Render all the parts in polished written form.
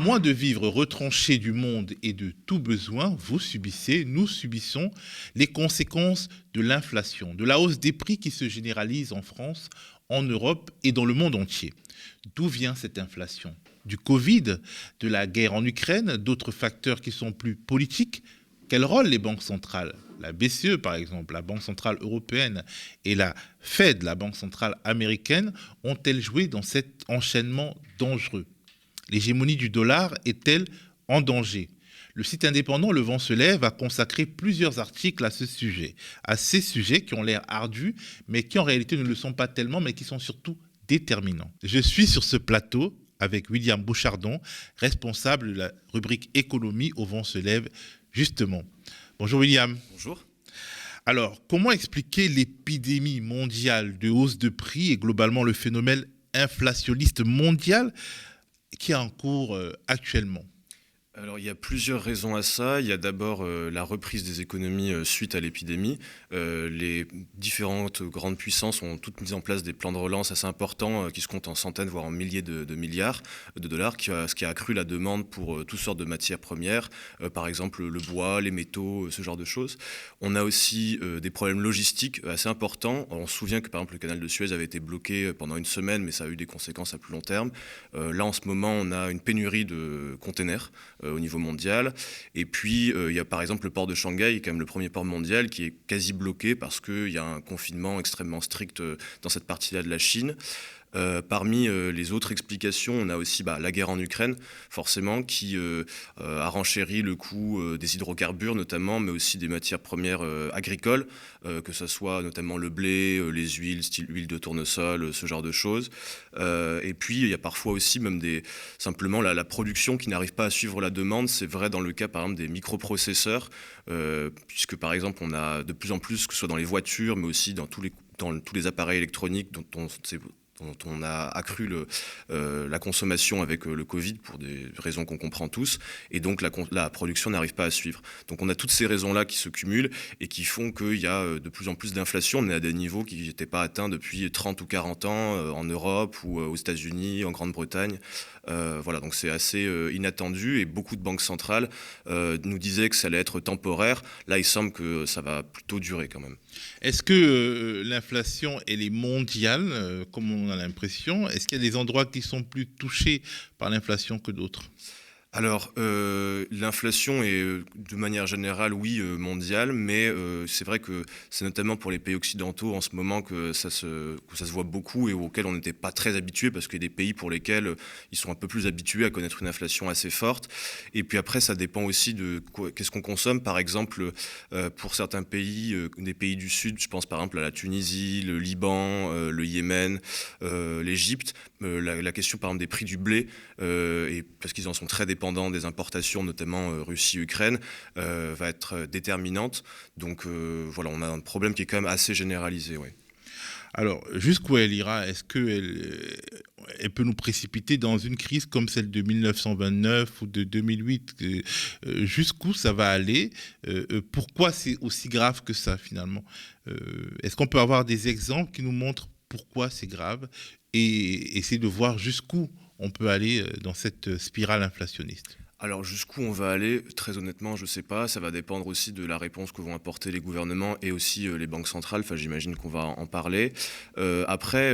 moins de vivre retranché du monde et de tout besoin, vous subissez, nous subissons les conséquences de l'inflation, de la hausse des prix qui se généralise en France, en Europe et dans le monde entier. D'où vient cette inflation? Du Covid, de la guerre en Ukraine, d'autres facteurs qui sont plus politiques? Quel rôle les banques centrales, la BCE par exemple, la Banque centrale européenne et la Fed, la Banque centrale américaine, ont-elles joué dans cet enchaînement dangereux? L'hégémonie du dollar est-elle en danger? Le site indépendant Le Vent se lève a consacré plusieurs articles à ce sujet, à ces sujets qui ont l'air ardus, mais qui en réalité ne le sont pas tellement, mais qui sont surtout déterminants. Je suis sur ce plateau avec William Bouchardon, responsable de la rubrique économie au Vent se lève, justement. Bonjour William. Bonjour. Alors, comment expliquer l'épidémie mondiale de hausse de prix et globalement le phénomène inflationniste mondial qui est en cours actuellement? Alors, il y a plusieurs raisons à ça. Il y a d'abord la reprise des économies suite à l'épidémie. Les différentes grandes puissances ont toutes mis en place des plans de relance assez importants qui se comptent en centaines, voire en milliers de milliards de dollars, ce qui a accru la demande pour toutes sortes de matières premières, par exemple le bois, les métaux, ce genre de choses. On a aussi des problèmes logistiques assez importants. On se souvient que par exemple le canal de Suez avait été bloqué pendant une semaine, mais ça a eu des conséquences à plus long terme. Là, en ce moment, on a une pénurie de containers au niveau mondial. Et puis, il y a par exemple le port de Shanghai, qui est quand même le premier port mondial, qui est quasi bloqué parce qu'il y a un confinement extrêmement strict dans cette partie-là de la Chine. Parmi les autres explications, on a aussi la guerre en Ukraine, forcément, qui a renchéri le coût des hydrocarbures notamment, mais aussi des matières premières agricoles, que ce soit notamment le blé, les huiles, style huile de tournesol, ce genre de choses. Et puis, il y a parfois aussi même simplement la production qui n'arrive pas à suivre la demande. C'est vrai dans le cas, par exemple, des microprocesseurs, puisque, par exemple, on a de plus en plus, que ce soit dans les voitures, mais aussi dans tous les appareils électroniques dont on a accru la consommation avec le Covid pour des raisons qu'on comprend tous, et donc la production n'arrive pas à suivre. Donc on a toutes ces raisons-là qui se cumulent et qui font qu'il y a de plus en plus d'inflation. On est à des niveaux qui n'étaient pas atteints depuis 30 ou 40 ans en Europe ou aux États-Unis, en Grande-Bretagne. Voilà, donc c'est assez inattendu et beaucoup de banques centrales nous disaient que ça allait être temporaire. Là, il semble que ça va plutôt durer quand même. Est-ce que l'inflation, elle est mondiale, comme on a l'impression? Est-ce qu'il y a des endroits qui sont plus touchés par l'inflation que d'autres? Alors, l'inflation est, de manière générale, oui, mondiale, mais c'est vrai que c'est notamment pour les pays occidentaux en ce moment que ça se voit beaucoup et auxquels on n'était pas très habitué, parce qu'il y a des pays pour lesquels ils sont un peu plus habitués à connaître une inflation assez forte. Et puis après, ça dépend aussi de qu'est-ce qu'on consomme. Par exemple, pour certains pays, des pays du Sud, je pense par exemple à la Tunisie, le Liban, le Yémen, l'Égypte, la question par exemple des prix du blé, et parce qu'ils en sont très dépendants des importations, notamment Russie-Ukraine, va être déterminante. Donc voilà, on a un problème qui est quand même assez généralisé. Ouais. Alors, jusqu'où elle ira? Est-ce qu'elle peut nous précipiter dans une crise comme celle de 1929 ou de 2008? Jusqu'où ça va aller? Pourquoi c'est aussi grave que ça, finalement? Est-ce qu'on peut avoir des exemples qui nous montrent pourquoi c'est grave et essayer de voir jusqu'où on peut aller dans cette spirale inflationniste? Alors jusqu'où on va aller, très honnêtement, je ne sais pas. Ça va dépendre aussi de la réponse que vont apporter les gouvernements et aussi les banques centrales. Enfin, j'imagine qu'on va en parler. Après,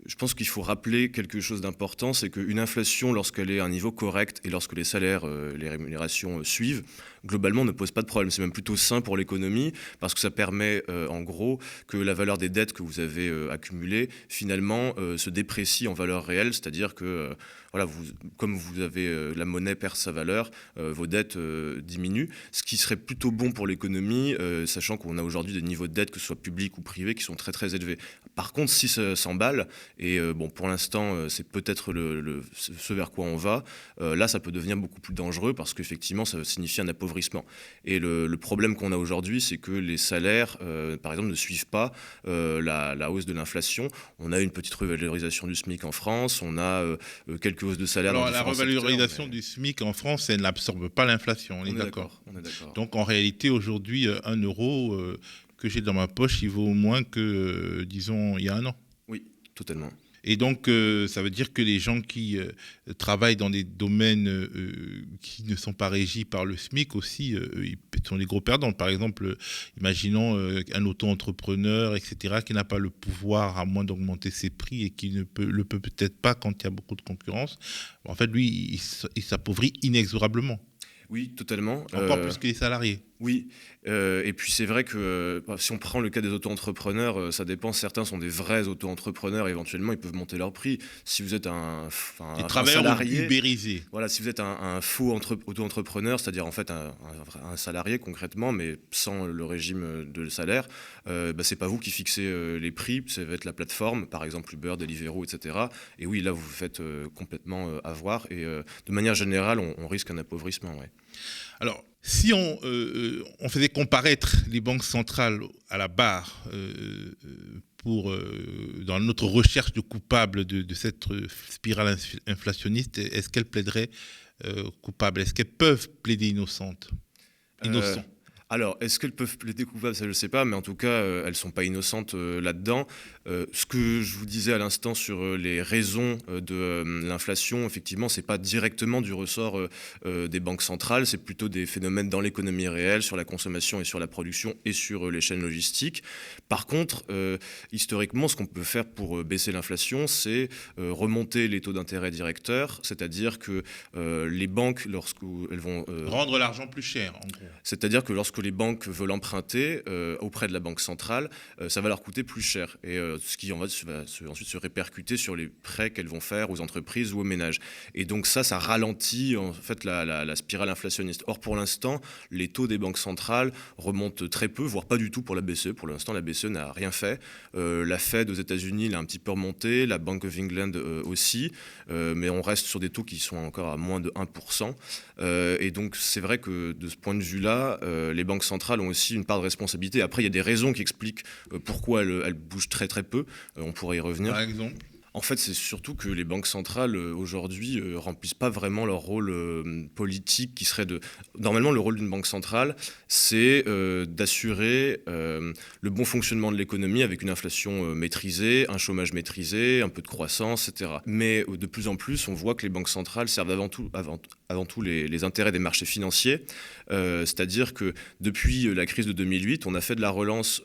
je pense qu'il faut rappeler quelque chose d'important, c'est qu'une inflation, lorsqu'elle est à un niveau correct et lorsque les salaires, les rémunérations suivent, globalement ne pose pas de problème. C'est même plutôt sain pour l'économie parce que ça permet en gros que la valeur des dettes que vous avez accumulées finalement se déprécie en valeur réelle, c'est-à-dire que voilà, comme vous avez la monnaie perd sa valeur, vos dettes diminuent, ce qui serait plutôt bon pour l'économie, sachant qu'on a aujourd'hui des niveaux de dette, que ce soit publics ou privés, qui sont très très élevés. Par contre, si ça s'emballe, et bon, pour l'instant, c'est peut-être ce vers quoi on va, là, ça peut devenir beaucoup plus dangereux parce qu'effectivement, ça signifie un appauvrissement. Et le problème qu'on a aujourd'hui, c'est que les salaires, par exemple, ne suivent pas la hausse de l'inflation. On a une petite revalorisation du SMIC en France, on a quelques hausses de salaire dans Alors, la différents secteurs. revalorisation du SMIC en France, elle n'absorbe pas l'inflation, on est d'accord. On est d'accord. Donc, en réalité, aujourd'hui, 1 euro que j'ai dans ma poche, il vaut moins que, disons, il y a un an. Oui, totalement. Et donc, ça veut dire que les gens qui travaillent dans des domaines qui ne sont pas régis par le SMIC aussi, ils sont des gros perdants. Par exemple, imaginons un auto-entrepreneur, etc., qui n'a pas le pouvoir, à moins d'augmenter ses prix, et qui ne le peut peut-être pas quand il y a beaucoup de concurrence. En fait, lui, il s'appauvrit inexorablement. Oui, totalement. Encore plus que les salariés. Oui, et puis c'est vrai que si on prend le cas des auto-entrepreneurs, ça dépend. Certains sont des vrais auto-entrepreneurs, éventuellement, ils peuvent monter leur prix. Si vous êtes un travailleurs salarié, ubérisés. voilà, si vous êtes un faux auto-entrepreneur, c'est-à-dire en fait un salarié concrètement, mais sans le régime de salaire, c'est pas vous qui fixez les prix, ça va être la plateforme, par exemple Uber, Deliveroo, etc. Et oui, là vous vous faites complètement avoir, et de manière générale, on risque un appauvrissement. Ouais. Alors, si on faisait comparaître les banques centrales à la barre dans notre recherche de coupables de cette spirale inflationniste, est-ce qu'elles plaideraient coupables? Est-ce qu'elles peuvent plaider innocentes? Innocents? Alors, est-ce qu'elles peuvent plaider coupables? Ça, je ne sais pas, mais en tout cas, elles ne sont pas innocentes là-dedans. Ce que je vous disais à l'instant sur les raisons de l'inflation, effectivement, ce n'est pas directement du ressort des banques centrales, c'est plutôt des phénomènes dans l'économie réelle, sur la consommation et sur la production et sur les chaînes logistiques. Par contre, historiquement, ce qu'on peut faire pour baisser l'inflation, c'est remonter les taux d'intérêt directeurs, c'est-à-dire que les banques, lorsqu'elles vont... rendre l'argent plus cher, en gros. C'est-à-dire que lorsque les banques veulent emprunter auprès de la banque centrale, ça va leur coûter plus cher. Et ce qui va ensuite se répercuter sur les prêts qu'elles vont faire aux entreprises ou aux ménages. Et donc ça ralentit en fait la spirale inflationniste. Or, pour l'instant, les taux des banques centrales remontent très peu, voire pas du tout pour la BCE. Pour l'instant, la BCE n'a rien fait. La Fed aux États-Unis l'a un petit peu remonté, la Bank of England aussi, mais on reste sur des taux qui sont encore à moins de 1%. Et donc, c'est vrai que de ce point de vue-là, les banques centrales ont aussi une part de responsabilité. Après, il y a des raisons qui expliquent pourquoi elles bougent très très peu. On pourrait y revenir. Par exemple ? En fait, c'est surtout que les banques centrales, aujourd'hui, remplissent pas vraiment leur rôle politique qui serait de... Normalement, le rôle d'une banque centrale, c'est d'assurer le bon fonctionnement de l'économie avec une inflation maîtrisée, un chômage maîtrisé, un peu de croissance, etc. Mais de plus en plus, on voit que les banques centrales servent avant tout les intérêts des marchés financiers. C'est-à-dire que depuis la crise de 2008, on a fait de la relance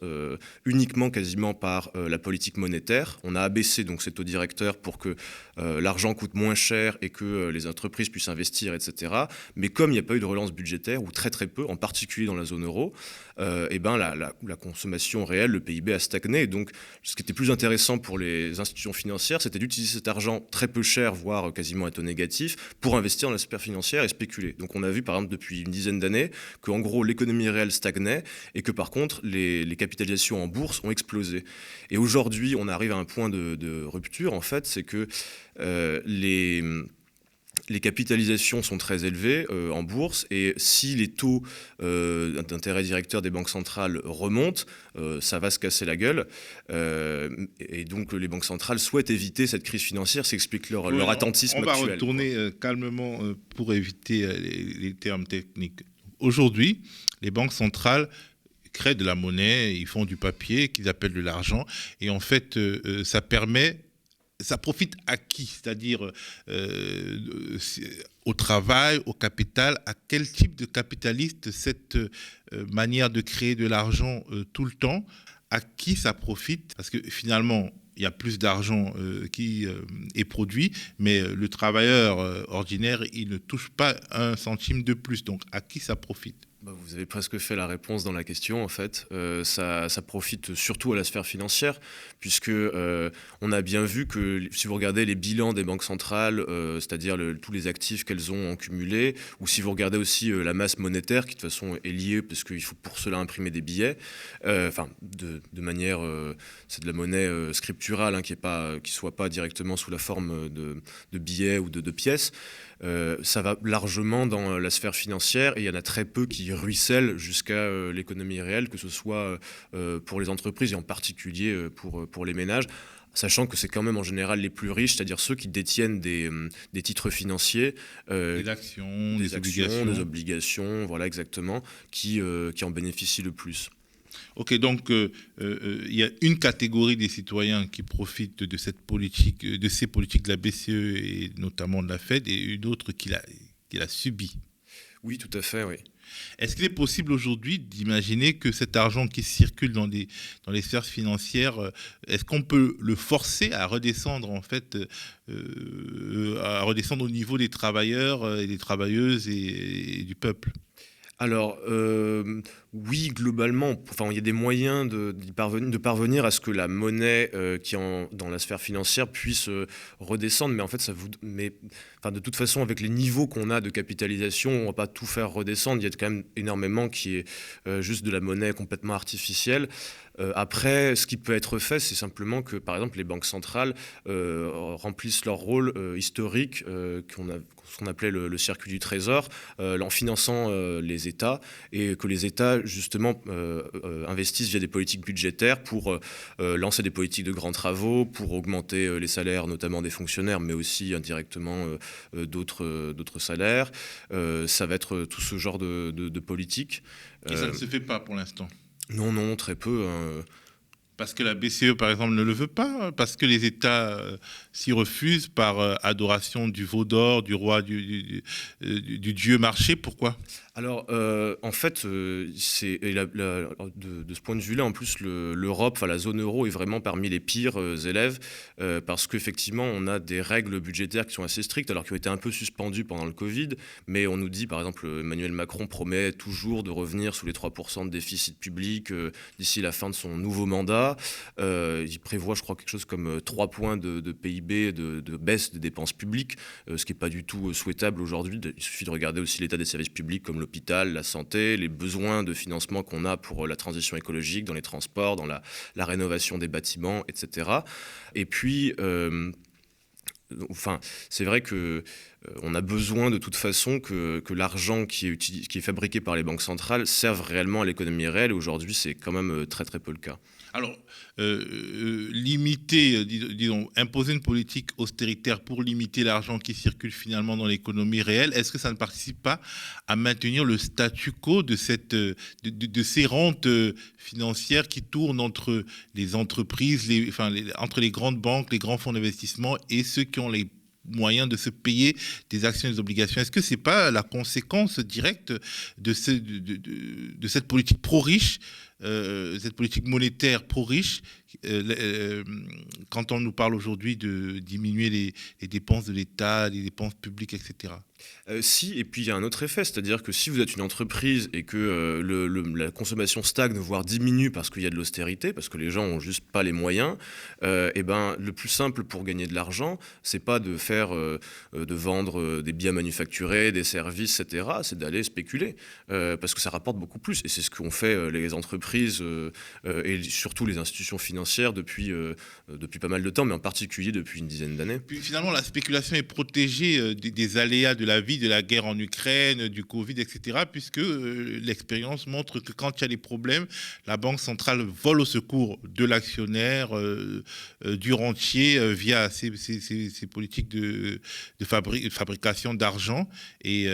uniquement quasiment par la politique monétaire. On a abaissé donc ces taux directeurs pour que l'argent coûte moins cher et que les entreprises puissent investir, etc. Mais comme il n'y a pas eu de relance budgétaire, ou très très peu, en particulier dans la zone euro, la consommation réelle, le PIB a stagné. Et donc, ce qui était plus intéressant pour les institutions financières, c'était d'utiliser cet argent très peu cher, voire quasiment à taux négatif, pour investir dans la sphère financière et spéculer. Donc on a vu, par exemple, depuis une dizaine d'années, qu'en gros, l'économie réelle stagnait et que, par contre, les capitalisations en bourse ont explosé. Et aujourd'hui, on arrive à un point de rupture, en fait, c'est que les capitalisations sont très élevées en bourse, et si les taux d'intérêt directeur des banques centrales remontent, ça va se casser la gueule. Et donc les banques centrales souhaitent éviter cette crise financière, ça explique leur attentisme actuel. On va retourner calmement pour éviter les termes techniques. Aujourd'hui, les banques centrales créent de la monnaie, ils font du papier qu'ils appellent de l'argent, et en fait ça profite à qui? C'est-à-dire au travail, au capital, à quel type de capitaliste cette manière de créer de l'argent tout le temps, à qui ça profite? Parce que finalement, il y a plus d'argent qui est produit, mais le travailleur ordinaire, il ne touche pas un centime de plus. Donc à qui ça profite? Vous avez presque fait la réponse dans la question, en fait. Ça profite surtout à la sphère financière, puisque on a bien vu que si vous regardez les bilans des banques centrales, c'est-à-dire tous les actifs qu'elles ont cumulés, ou si vous regardez aussi la masse monétaire, qui de toute façon est liée, parce qu'il faut pour cela imprimer des billets, de manière... c'est de la monnaie scripturale, hein, qui ne soit pas directement sous la forme de billets ou de pièces. Ça va largement dans la sphère financière, et il y en a très peu qui ruissellent jusqu'à l'économie réelle, que ce soit pour les entreprises et en particulier pour les ménages, sachant que c'est quand même en général les plus riches, c'est-à-dire ceux qui détiennent des titres financiers, des actions, des obligations, voilà exactement, qui en bénéficient le plus. Ok, donc il y a une catégorie des citoyens qui profitent de cette politique, de ces politiques de la BCE et notamment de la Fed, et une autre qui l'a subie. Oui, tout à fait, oui. Est-ce qu'il est possible aujourd'hui d'imaginer que cet argent qui circule dans les sphères financières, est-ce qu'on peut le forcer à redescendre en fait, à redescendre au niveau des travailleurs et des travailleuses et du peuple? Alors, oui, globalement, enfin, il y a des moyens de parvenir à ce que la monnaie qui est dans la sphère financière puisse redescendre, mais en fait, enfin, de toute façon, avec les niveaux qu'on a de capitalisation, on ne va pas tout faire redescendre. Il y a quand même énormément qui est juste de la monnaie complètement artificielle. Après, ce qui peut être fait, c'est simplement que, par exemple, les banques centrales remplissent leur rôle historique ce qu'on appelait le circuit du trésor, en finançant les États, et que les États, justement, investissent via des politiques budgétaires pour lancer des politiques de grands travaux, pour augmenter les salaires, notamment des fonctionnaires, mais aussi indirectement d'autres salaires. Ça va être tout ce genre de politique. Et ça ne se fait pas pour l'instant. Non, non, très peu. Parce que la BCE, par exemple, ne le veut pas, parce que les États s'y refusent par adoration du veau d'or, du roi, du dieu marché. Pourquoi? Alors, en fait, de ce point de vue-là, en plus, l'Europe, enfin la zone euro est vraiment parmi les pires élèves, parce qu'effectivement, on a des règles budgétaires qui sont assez strictes, alors qui ont été un peu suspendues pendant le Covid, mais on nous dit, par exemple, Emmanuel Macron promet toujours de revenir sous les 3% de déficit public d'ici la fin de son nouveau mandat. Il prévoit, je crois, quelque chose comme 3 points de PIB de baisse des dépenses publiques, ce qui n'est pas du tout souhaitable aujourd'hui. Il suffit de regarder aussi l'état des services publics comme l'hôpital, la santé, les besoins de financement qu'on a pour la transition écologique, dans les transports, dans la rénovation des bâtiments, etc. Et puis, enfin, c'est vrai que on a besoin de toute façon que l'argent qui est fabriqué par les banques centrales serve réellement à l'économie réelle. Aujourd'hui, c'est quand même très très peu le cas. Alors, limiter, disons, imposer une politique austéritaire pour limiter l'argent qui circule finalement dans l'économie réelle, est-ce que ça ne participe pas à maintenir le statu quo de ces rentes financières qui tournent entre les entreprises, entre les grandes banques, les grands fonds d'investissement et ceux qui ont les moyens de se payer des actions et des obligations? Est-ce que ce n'est pas la conséquence directe de cette politique pro-riche, cette politique monétaire pro-riche, quand on nous parle aujourd'hui de diminuer les dépenses de l'État, les dépenses publiques, etc.? Si, et puis il y a un autre effet, c'est-à-dire que si vous êtes une entreprise et que la consommation stagne, voire diminue parce qu'il y a de l'austérité, parce que les gens n'ont juste pas les moyens, et ben, le plus simple pour gagner de l'argent, c'est pas de vendre des biens manufacturés, des services, etc., c'est d'aller spéculer, parce que ça rapporte beaucoup plus. Et c'est ce qu'ont fait les entreprises et surtout les institutions financières depuis pas mal de temps, mais en particulier depuis une dizaine d'années. Puis finalement, la spéculation est protégée des aléas de la vie, de la guerre en Ukraine, du Covid, etc., puisque l'expérience montre que quand il y a des problèmes, la Banque centrale vole au secours de l'actionnaire, du rentier, via ces politiques de fabrication d'argent, et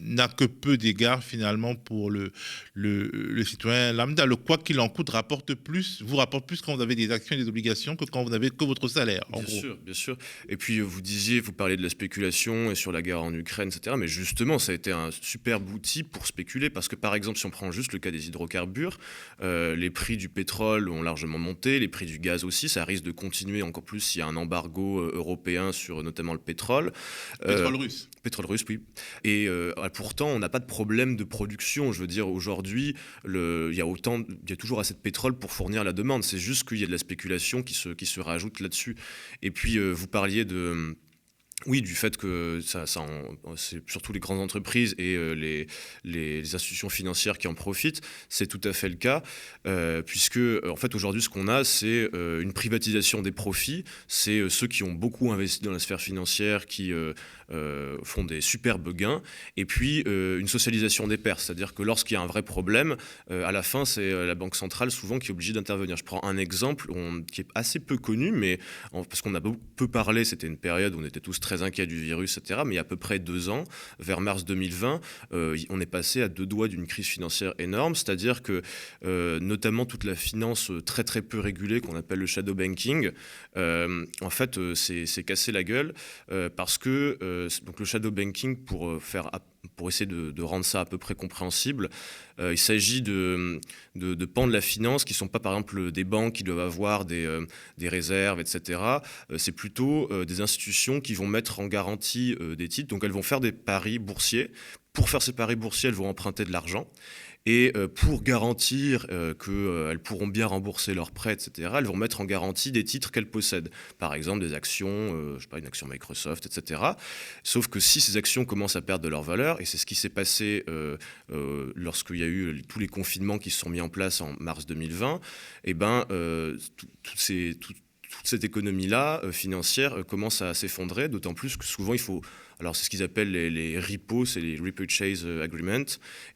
n'a que peu d'égards finalement pour le citoyen lambda. Le quoi qu'il en coûte vous rapporte plus quand vous avez des actions et des obligations que quand vous n'avez que votre salaire, en gros. Bien sûr. Et puis vous parlez de la spéculation et sur la guerre en Ukraine, etc. Mais justement, ça a été un superbe outil pour spéculer, parce que par exemple, si on prend juste le cas des hydrocarbures, les prix du pétrole ont largement monté, les prix du gaz aussi, ça risque de continuer encore plus s'il y a un embargo européen sur notamment le pétrole. Pétrole russe. Pétrole russe, oui. Et pourtant, on n'a pas de problème de production. Je veux dire, aujourd'hui, il y a toujours assez de pétrole pour fournir la demande. C'est juste qu'il y a de la spéculation qui se rajoute là-dessus. Et puis, vous parliez du fait que c'est surtout les grandes entreprises et les institutions financières qui en profitent. C'est tout à fait le cas, puisque en fait aujourd'hui ce qu'on a, c'est une privatisation des profits. C'est ceux qui ont beaucoup investi dans la sphère financière qui font des superbes gains, et puis une socialisation des pertes, c'est-à-dire que lorsqu'il y a un vrai problème, à la fin c'est la Banque centrale souvent qui est obligée d'intervenir. Je prends un exemple qui est assez peu connu, mais parce qu'on a peu parlé, c'était une période où on était tous très très inquiets du virus, etc. Mais il y a à peu près 2 ans, vers mars 2020, on est passé à 2 doigts d'une crise financière énorme, c'est-à-dire que notamment toute la finance très très peu régulée qu'on appelle le shadow banking, en fait c'est cassé la gueule parce que donc le shadow banking, pour essayer de rendre ça à peu près compréhensible, il s'agit de pans de la finance qui ne sont pas par exemple des banques qui doivent avoir des réserves, etc. C'est plutôt des institutions qui vont mettre en garantie des titres, donc elles vont faire des paris boursiers. Pour faire ces paris boursiers, elles vont emprunter de l'argent. Et pour garantir qu'elles pourront bien rembourser leurs prêts, etc., elles vont mettre en garantie des titres qu'elles possèdent. Par exemple, des actions, je sais pas, une action Microsoft, etc. Sauf que si ces actions commencent à perdre de leur valeur, et c'est ce qui s'est passé lorsqu'il y a eu tous les confinements qui se sont mis en place en mars 2020, eh ben, toute cette économie-là financière commence à s'effondrer, d'autant plus que souvent il faut... Alors c'est ce qu'ils appellent les repos, c'est les repurchase agreements.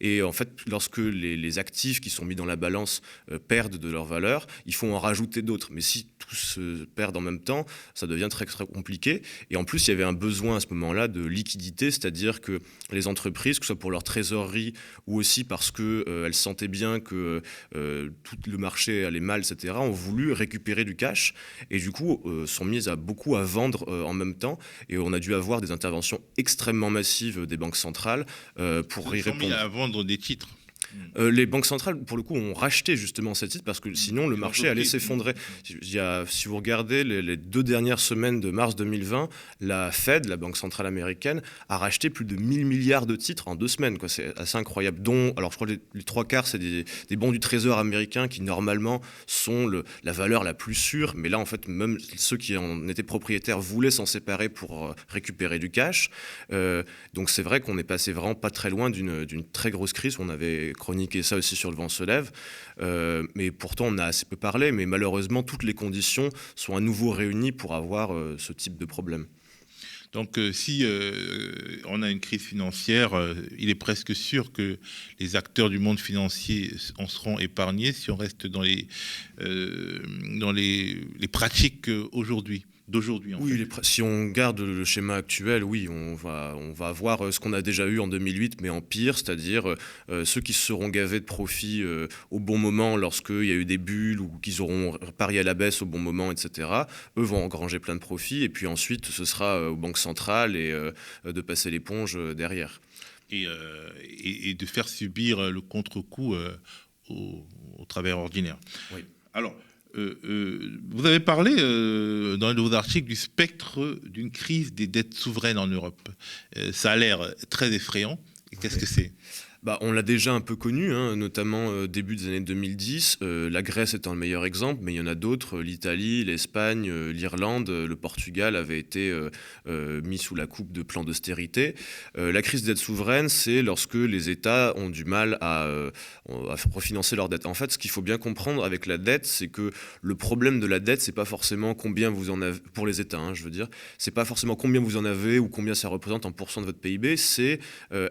Et en fait, lorsque les actifs qui sont mis dans la balance perdent de leur valeur, il faut en rajouter d'autres. Mais si tous se perdent en même temps, ça devient très, très compliqué. Et en plus, il y avait un besoin à ce moment-là de liquidité, c'est-à-dire que les entreprises, que ce soit pour leur trésorerie ou aussi parce qu'elles sentaient bien que tout le marché allait mal, etc., ont voulu récupérer du cash et du coup sont mises beaucoup à vendre en même temps. Et on a dû avoir des interventions extrêmement massives des banques centrales pour y répondre. Ils sont mis à vendre des titres. Les banques centrales, pour le coup, ont racheté justement ces titres parce que sinon le marché allait s'effondrer. Si vous regardez les 2 dernières semaines de mars 2020, la Fed, la Banque centrale américaine, a racheté plus de 1000 milliards de titres en 2 semaines. C'est assez incroyable. Alors je crois que les 3/4, c'est des bons du Trésor américain qui normalement sont la valeur la plus sûre. Mais là, en fait, même ceux qui en étaient propriétaires voulaient s'en séparer pour récupérer du cash. Donc c'est vrai qu'on est passé vraiment pas très loin d'une très grosse crise. On avait chroniqué ça aussi sur Le Vent se lève, mais pourtant on a assez peu parlé, mais malheureusement toutes les conditions sont à nouveau réunies pour avoir ce type de problème. Donc si on a une crise financière, il est presque sûr que les acteurs du monde financier en seront épargnés si on reste dans les pratiques d'aujourd'hui. Oui, si on garde le schéma actuel, oui, on va avoir ce qu'on a déjà eu en 2008, mais en pire, c'est-à-dire ceux qui se seront gavés de profits au bon moment lorsqu'il y a eu des bulles ou qu'ils auront parié à la baisse au bon moment, etc., eux vont engranger plein de profits, et puis ensuite, ce sera aux banques centrales et de passer l'éponge derrière. Et de faire subir le contre-coup aux travailleurs ordinaires. Oui. Alors, vous avez parlé dans un de vos articles du spectre d'une crise des dettes souveraines en Europe. Ça a l'air très effrayant. Qu'est-ce que c'est ? On l'a déjà un peu connu, hein, notamment début des années 2010. La Grèce étant le meilleur exemple, mais il y en a d'autres. L'Italie, l'Espagne, l'Irlande, le Portugal avaient été mis sous la coupe de plans d'austérité. La crise de dette souveraine, c'est lorsque les États ont du mal à refinancer leurs dettes. En fait, ce qu'il faut bien comprendre avec la dette, c'est que le problème de la dette, c'est pas forcément combien vous en avez, pour les États, hein, je veux dire, c'est pas forcément combien vous en avez ou combien ça représente en pourcent de votre PIB, c'est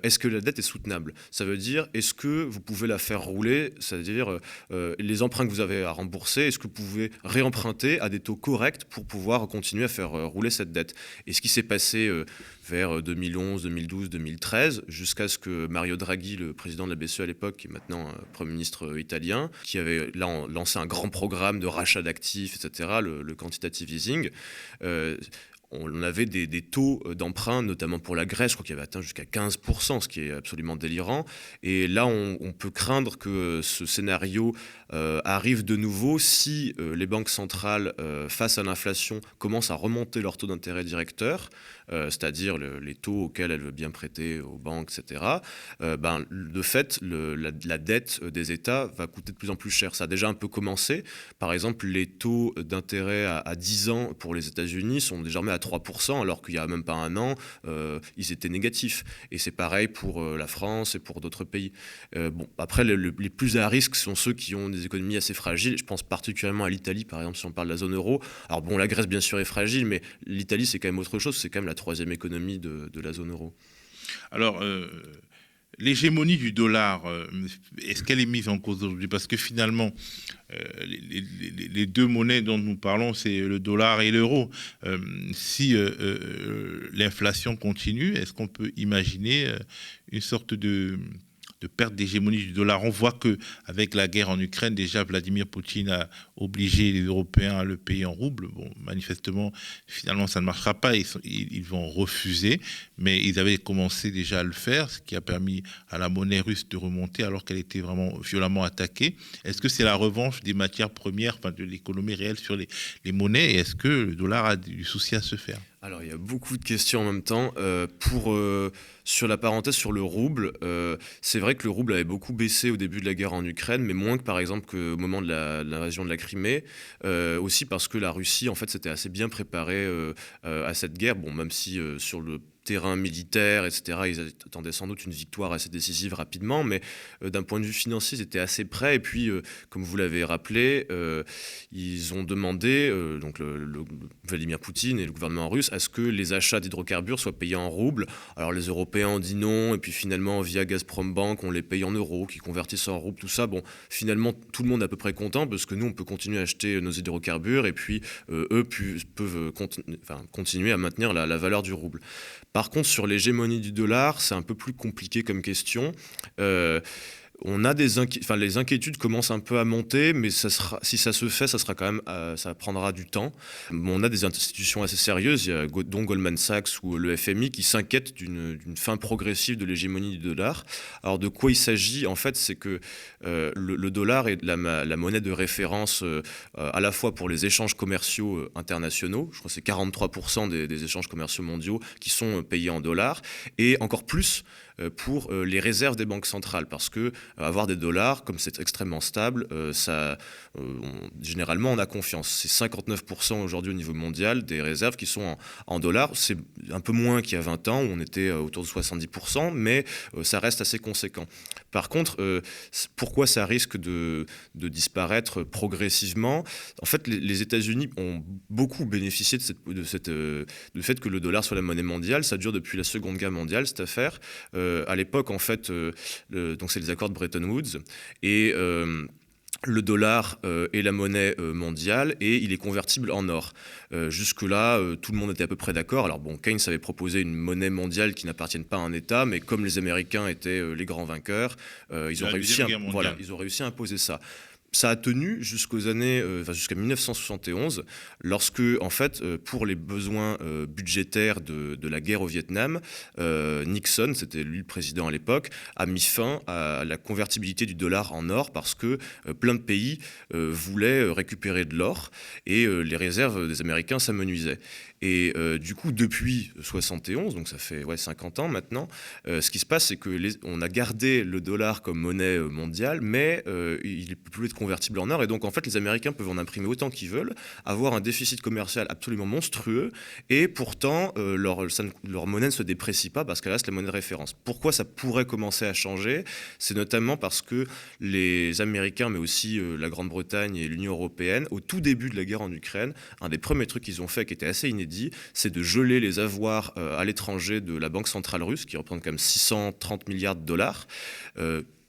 est-ce que la dette est soutenable ? Ça veut dire, est-ce que vous pouvez la faire rouler, c'est-à-dire les emprunts que vous avez à rembourser, est-ce que vous pouvez réemprunter à des taux corrects pour pouvoir continuer à faire rouler cette dette ? Et ce qui s'est passé vers 2011, 2012, 2013, jusqu'à ce que Mario Draghi, le président de la BCE à l'époque, qui est maintenant Premier ministre italien, qui avait là lancé un grand programme de rachat d'actifs, etc., le quantitative easing, on avait des taux d'emprunt, notamment pour la Grèce, je crois qu'il avait atteint jusqu'à 15%, ce qui est absolument délirant. Et là, on peut craindre que ce scénario arrive de nouveau si les banques centrales, face à l'inflation, commencent à remonter leur taux d'intérêt directeur, c'est-à-dire les taux auxquels elles veulent bien prêter aux banques, etc. De fait, la dette des États va coûter de plus en plus cher. Ça a déjà un peu commencé. Par exemple, les taux d'intérêt à 10 ans pour les États-Unis sont désormais à 3%, alors qu'il n'y a même pas un an, ils étaient négatifs. Et c'est pareil pour la France et pour d'autres pays. Après, les plus à risque sont ceux qui ont des économies assez fragiles. Je pense particulièrement à l'Italie, par exemple, si on parle de la zone euro. Alors la Grèce, bien sûr, est fragile, mais l'Italie, c'est quand même autre chose. C'est quand même la 3e économie de la zone euro. Alors, L'hégémonie du dollar, est-ce qu'elle est mise en cause aujourd'hui? Parce que finalement, les deux monnaies dont nous parlons, c'est le dollar et l'euro. Si l'inflation continue, est-ce qu'on peut imaginer une sorte de perte d'hégémonie du dollar? On voit que avec la guerre en Ukraine, déjà Vladimir Poutine a obligé les Européens à le payer en roubles. Bon, manifestement, finalement, ça ne marchera pas. Ils vont refuser, mais ils avaient commencé déjà à le faire, ce qui a permis à la monnaie russe de remonter alors qu'elle était vraiment violemment attaquée. Est-ce que c'est la revanche des matières premières, enfin de l'économie réelle sur les monnaies, et est-ce que le dollar a du souci à se faire? Alors, il y a beaucoup de questions en même temps. Sur la parenthèse sur le rouble, c'est vrai que le rouble avait beaucoup baissé au début de la guerre en Ukraine, mais moins que par exemple qu'au moment de l'invasion de la Crimée. Aussi parce que la Russie, en fait, s'était assez bien préparée à cette guerre. Bon, même si sur le terrain militaire, etc., ils attendaient sans doute une victoire assez décisive rapidement, mais d'un point de vue financier, ils étaient assez prêts. Et puis, comme vous l'avez rappelé, ils ont demandé, donc le Vladimir Poutine et le gouvernement russe, à ce que les achats d'hydrocarbures soient payés en roubles. Alors les Européens ont dit non, et puis finalement, via Gazprom Bank, on les paye en euros, qui convertissent en roubles, tout ça. Bon, finalement, tout le monde est à peu près content, parce que nous, on peut continuer à acheter nos hydrocarbures, et puis eux peuvent continuer à maintenir la valeur du rouble. Par contre, sur l'hégémonie du dollar, c'est un peu plus compliqué comme question. On a les inquiétudes commencent un peu à monter, mais si ça se fait, ça sera quand même, ça prendra du temps. On a des institutions assez sérieuses, dont Goldman Sachs ou le FMI, qui s'inquiètent d'une fin progressive de l'hégémonie du dollar. Alors de quoi il s'agit? En fait, c'est que le dollar est la monnaie de référence à la fois pour les échanges commerciaux internationaux. Je crois que c'est 43% des échanges commerciaux mondiaux qui sont payés en dollars, et encore plus pour les réserves des banques centrales, parce que avoir des dollars, comme c'est extrêmement stable, généralement on a confiance. C'est 59% aujourd'hui au niveau mondial des réserves qui sont en dollars. C'est un peu moins qu'il y a 20 ans où on était autour de 70%, mais ça reste assez conséquent. Par contre, pourquoi ça risque de disparaître progressivement? En fait, les États-Unis ont beaucoup bénéficié du fait que le dollar soit la monnaie mondiale. Ça dure depuis la Seconde Guerre mondiale, cette affaire. À l'époque, en fait, donc c'est les accords de Bretton Woods, et le dollar est la monnaie mondiale, et il est convertible en or. Jusque-là, tout le monde était à peu près d'accord. Alors bon, Keynes avait proposé une monnaie mondiale qui n'appartienne pas à un État, mais comme les Américains étaient les grands vainqueurs, ils ont réussi à imposer ça. Ça a tenu jusqu'à 1971, lorsque, en fait, pour les besoins budgétaires de la guerre au Vietnam, Nixon, c'était lui le président à l'époque, a mis fin à la convertibilité du dollar en or, parce que plein de pays voulaient récupérer de l'or, et les réserves des Américains s'amenuisaient. Et du coup, depuis 71, donc ça fait 50 ans maintenant, ce qui se passe, c'est qu'on a gardé le dollar comme monnaie mondiale, mais il ne peut plus être convertible en or. Et donc, en fait, les Américains peuvent en imprimer autant qu'ils veulent, avoir un déficit commercial absolument monstrueux, et pourtant, leur monnaie ne se déprécie pas, parce qu'elle reste la monnaie de référence. Pourquoi ça pourrait commencer à changer? C'est notamment parce que les Américains, mais aussi la Grande-Bretagne et l'Union européenne, au tout début de la guerre en Ukraine, un des premiers trucs qu'ils ont fait, qui était assez inédit, c'est de geler les avoirs à l'étranger de la Banque centrale russe, qui représente quand même 630 milliards de dollars.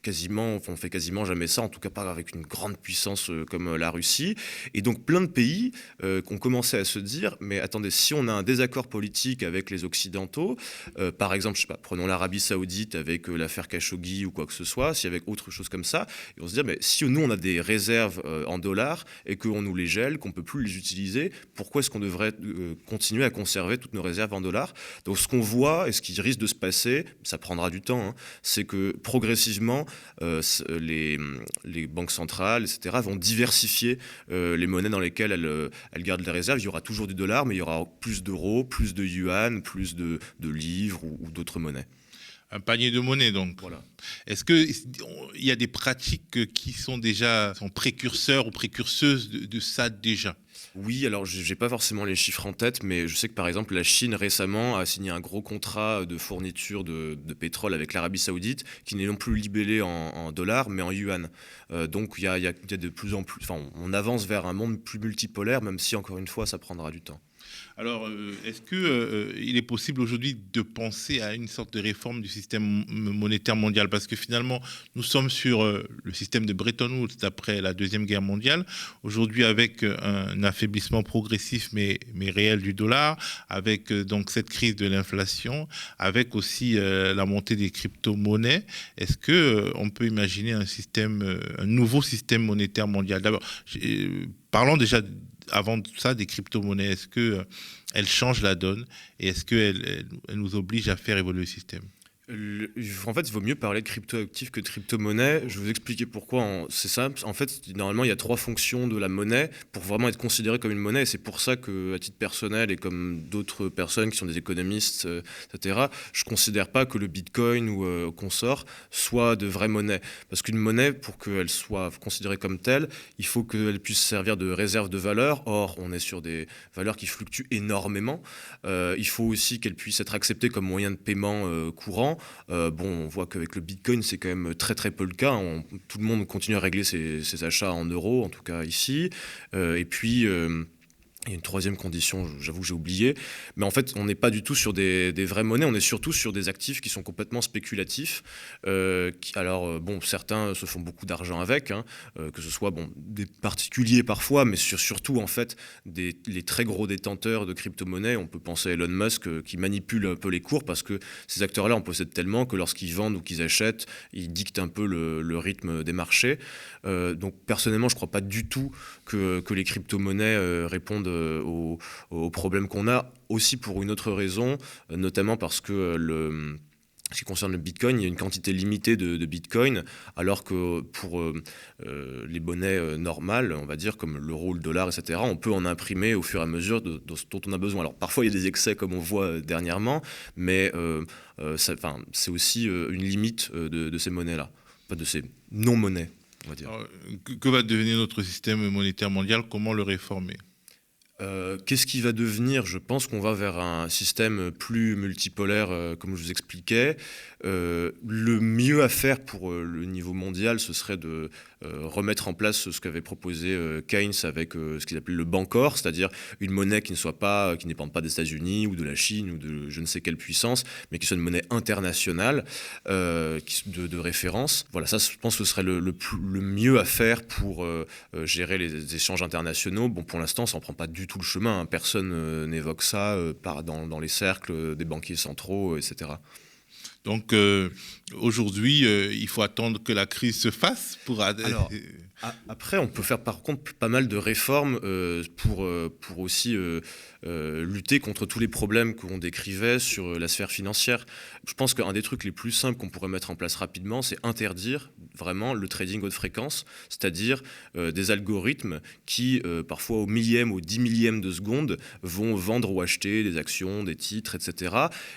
On fait quasiment jamais ça, en tout cas pas avec une grande puissance comme la Russie. Et donc plein de pays ont commencé à se dire, mais attendez, si on a un désaccord politique avec les Occidentaux, par exemple, je sais pas, prenons l'Arabie Saoudite avec l'affaire Khashoggi ou quoi que ce soit, si avec autre chose comme ça, et on se dit, mais si nous on a des réserves en dollars et qu'on nous les gèle, qu'on peut plus les utiliser, pourquoi est-ce qu'on devrait continuer à conserver toutes nos réserves en dollars? Donc ce qu'on voit et ce qui risque de se passer, ça prendra du temps, hein, c'est que progressivement, les banques centrales, etc., vont diversifier les monnaies dans lesquelles elles gardent les réserves. Il y aura toujours du dollar, mais il y aura plus d'euros, plus de yuan, plus de livres ou d'autres monnaies. Un panier de monnaie, donc. Voilà. Est-ce qu'il y a des pratiques qui sont précurseurs ou précurseuses de ça déjà? Oui, alors je n'ai pas forcément les chiffres en tête, mais je sais que par exemple la Chine récemment a signé un gros contrat de fourniture de pétrole avec l'Arabie Saoudite, qui n'est non plus libellé en dollars, mais en yuan. Donc il y a de plus en plus, on avance vers un monde plus multipolaire, même si encore une fois ça prendra du temps. Alors, est-ce que il est possible aujourd'hui de penser à une sorte de réforme du système monétaire mondial? Parce que finalement, nous sommes sur le système de Bretton Woods d'après la Deuxième Guerre mondiale. Aujourd'hui, avec un affaiblissement progressif mais réel du dollar, avec donc cette crise de l'inflation, avec aussi la montée des crypto-monnaies, est-ce que on peut imaginer un système, un nouveau système monétaire mondial? D'abord, parlons déjà avant tout ça des crypto-monnaies. Est-ce que elles changent la donne et est-ce qu'elles nous obligent à faire évoluer le système? En fait, il vaut mieux parler de crypto-actifs que de crypto-monnaie. Je vais vous expliquer pourquoi. C'est simple. En fait, normalement, il y a 3 fonctions de la monnaie pour vraiment être considérée comme une monnaie. Et c'est pour ça que, à titre personnel et comme d'autres personnes qui sont des économistes, etc., je ne considère pas que le Bitcoin ou consort soit de vraies monnaies. Parce qu'une monnaie, pour qu'elle soit considérée comme telle, il faut qu'elle puisse servir de réserve de valeur. Or, on est sur des valeurs qui fluctuent énormément. Il faut aussi qu'elle puisse être acceptée comme moyen de paiement courant. On voit qu'avec le Bitcoin, c'est quand même très très peu le cas. Tout le monde continue à régler ses achats en euros, en tout cas ici. Et puis, il y a une troisième condition, j'avoue que j'ai oublié. Mais en fait, on n'est pas du tout sur des vraies monnaies, on est surtout sur des actifs qui sont complètement spéculatifs. Certains se font beaucoup d'argent avec, hein, que ce soit des particuliers parfois, mais surtout en fait les très gros détenteurs de crypto-monnaies. On peut penser à Elon Musk qui manipule un peu les cours parce que ces acteurs-là en possèdent tellement que lorsqu'ils vendent ou qu'ils achètent, ils dictent un peu le rythme des marchés. Donc personnellement, je ne crois pas du tout que les crypto-monnaies répondent aux problèmes qu'on a, aussi pour une autre raison, notamment parce que ce qui concerne le Bitcoin, il y a une quantité limitée de Bitcoin, alors que pour les monnaies normales, on va dire, comme l'euro, le dollar, etc., on peut en imprimer au fur et à mesure dont on a besoin. Alors parfois, il y a des excès, comme on voit dernièrement, mais c'est aussi une limite de ces monnaies-là, pas de ces non-monnaies, on va dire. Alors, que va devenir notre système monétaire mondial? Comment le réformer? Qu'est-ce qui va devenir? Je pense qu'on va vers un système plus multipolaire, comme je vous expliquais. Le mieux à faire pour le niveau mondial, ce serait de remettre en place ce qu'avait proposé Keynes avec ce qu'il appelait le Bancor, c'est-à-dire une monnaie qui ne dépende pas des États-Unis ou de la Chine ou de je ne sais quelle puissance, mais qui soit une monnaie internationale de référence. Voilà, ça, je pense que ce serait le mieux à faire pour gérer les échanges internationaux. Bon, pour l'instant, ça n'en prend pas du tout le chemin, hein. Personne n'évoque ça dans les cercles des banquiers centraux, etc. Donc aujourd'hui, il faut attendre que la crise se fasse pour... Alors, après, on peut faire par contre pas mal de réformes pour aussi lutter contre tous les problèmes qu'on décrivait sur la sphère financière. Je pense qu'un des trucs les plus simples qu'on pourrait mettre en place rapidement, c'est interdire vraiment le trading haute fréquence, c'est-à-dire des algorithmes qui, parfois au millième, au 10 millième de seconde, vont vendre ou acheter des actions, des titres, etc.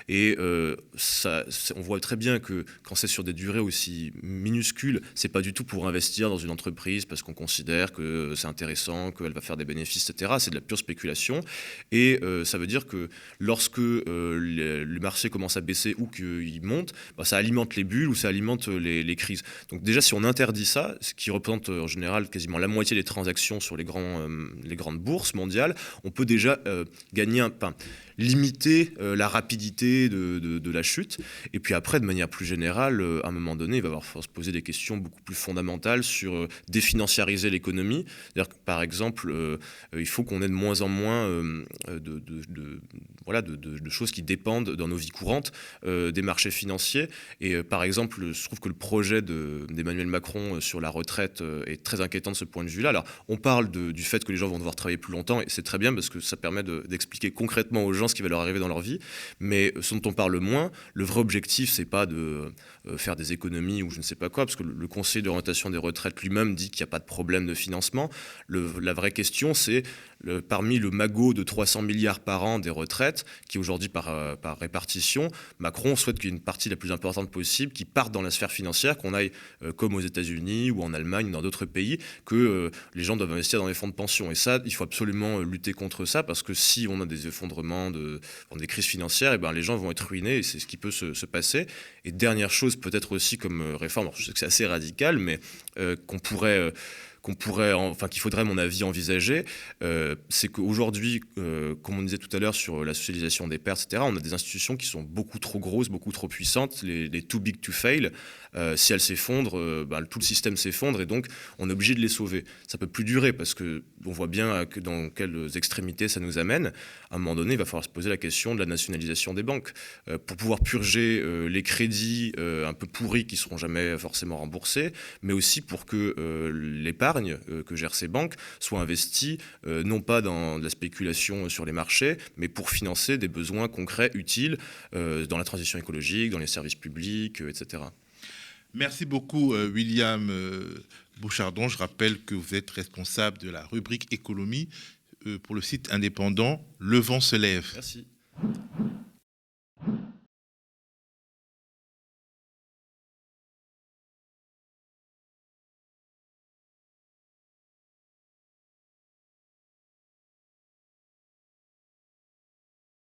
Et on voit très bien que quand c'est sur des durées aussi minuscules, c'est pas du tout pour investir dans une entreprise parce qu'on considère que c'est intéressant, qu'elle va faire des bénéfices, etc. C'est de la pure spéculation. Et ça veut dire que lorsque le marché commence à baisser ou qu'il monte, ça alimente les bulles ou ça alimente les crises. Donc déjà, si on interdit ça, ce qui représente en général quasiment la moitié des transactions sur les grandes bourses mondiales, on peut déjà limiter la rapidité de la chute. Et puis après, de manière plus générale, à un moment donné, il va falloir se poser des questions beaucoup plus fondamentales sur définanciariser l'économie. C'est-à-dire que, par exemple, il faut qu'on ait de moins en moins de choses qui dépendent dans nos vies courantes des marchés financiers. Et par exemple, je trouve que le projet d'Emmanuel Macron sur la retraite est très inquiétant de ce point de vue-là. Alors, on parle du fait que les gens vont devoir travailler plus longtemps, et c'est très bien parce que ça permet d'expliquer concrètement aux gens ce qui va leur arriver dans leur vie. Mais ce dont on parle moins, le vrai objectif, c'est pas de faire des économies ou je ne sais pas quoi, parce que le Conseil d'orientation des retraites lui-même dit qu'il n'y a pas de problème de financement. La vraie question, c'est parmi le magot de 300 milliards par an des retraites, qui aujourd'hui par répartition, Macron souhaite qu'il y ait une partie la plus importante possible qui parte dans la sphère financière, qu'on aille comme aux États-Unis ou en Allemagne ou dans d'autres pays, que les gens doivent investir dans les fonds de pension. Et ça, il faut absolument lutter contre ça, parce que si on a des effondrements, des crises financières, et ben les gens vont être ruinés, et c'est ce qui peut se passer. Et dernière chose, peut-être aussi comme réforme, alors je sais que c'est assez radical, mais qu'on qu'il faudrait, à mon avis, envisager, c'est qu'aujourd'hui, comme on disait tout à l'heure sur la socialisation des pertes, etc., on a des institutions qui sont beaucoup trop grosses, beaucoup trop puissantes, les too big to fail. Si elles s'effondrent, tout le système s'effondre et donc on est obligé de les sauver. Ça peut plus durer parce qu'on voit bien dans quelles extrémités ça nous amène. À un moment donné, il va falloir se poser la question de la nationalisation des banques. Pour pouvoir purger les crédits un peu pourris qui ne seront jamais forcément remboursés, mais aussi pour que l'épargne que gèrent ces banques soit investie non pas dans de la spéculation sur les marchés, mais pour financer des besoins concrets, utiles, dans la transition écologique, dans les services publics, etc. Merci beaucoup, William Bouchardon. Je rappelle que vous êtes responsable de la rubrique économie pour le site indépendant Le Vent se lève. Merci.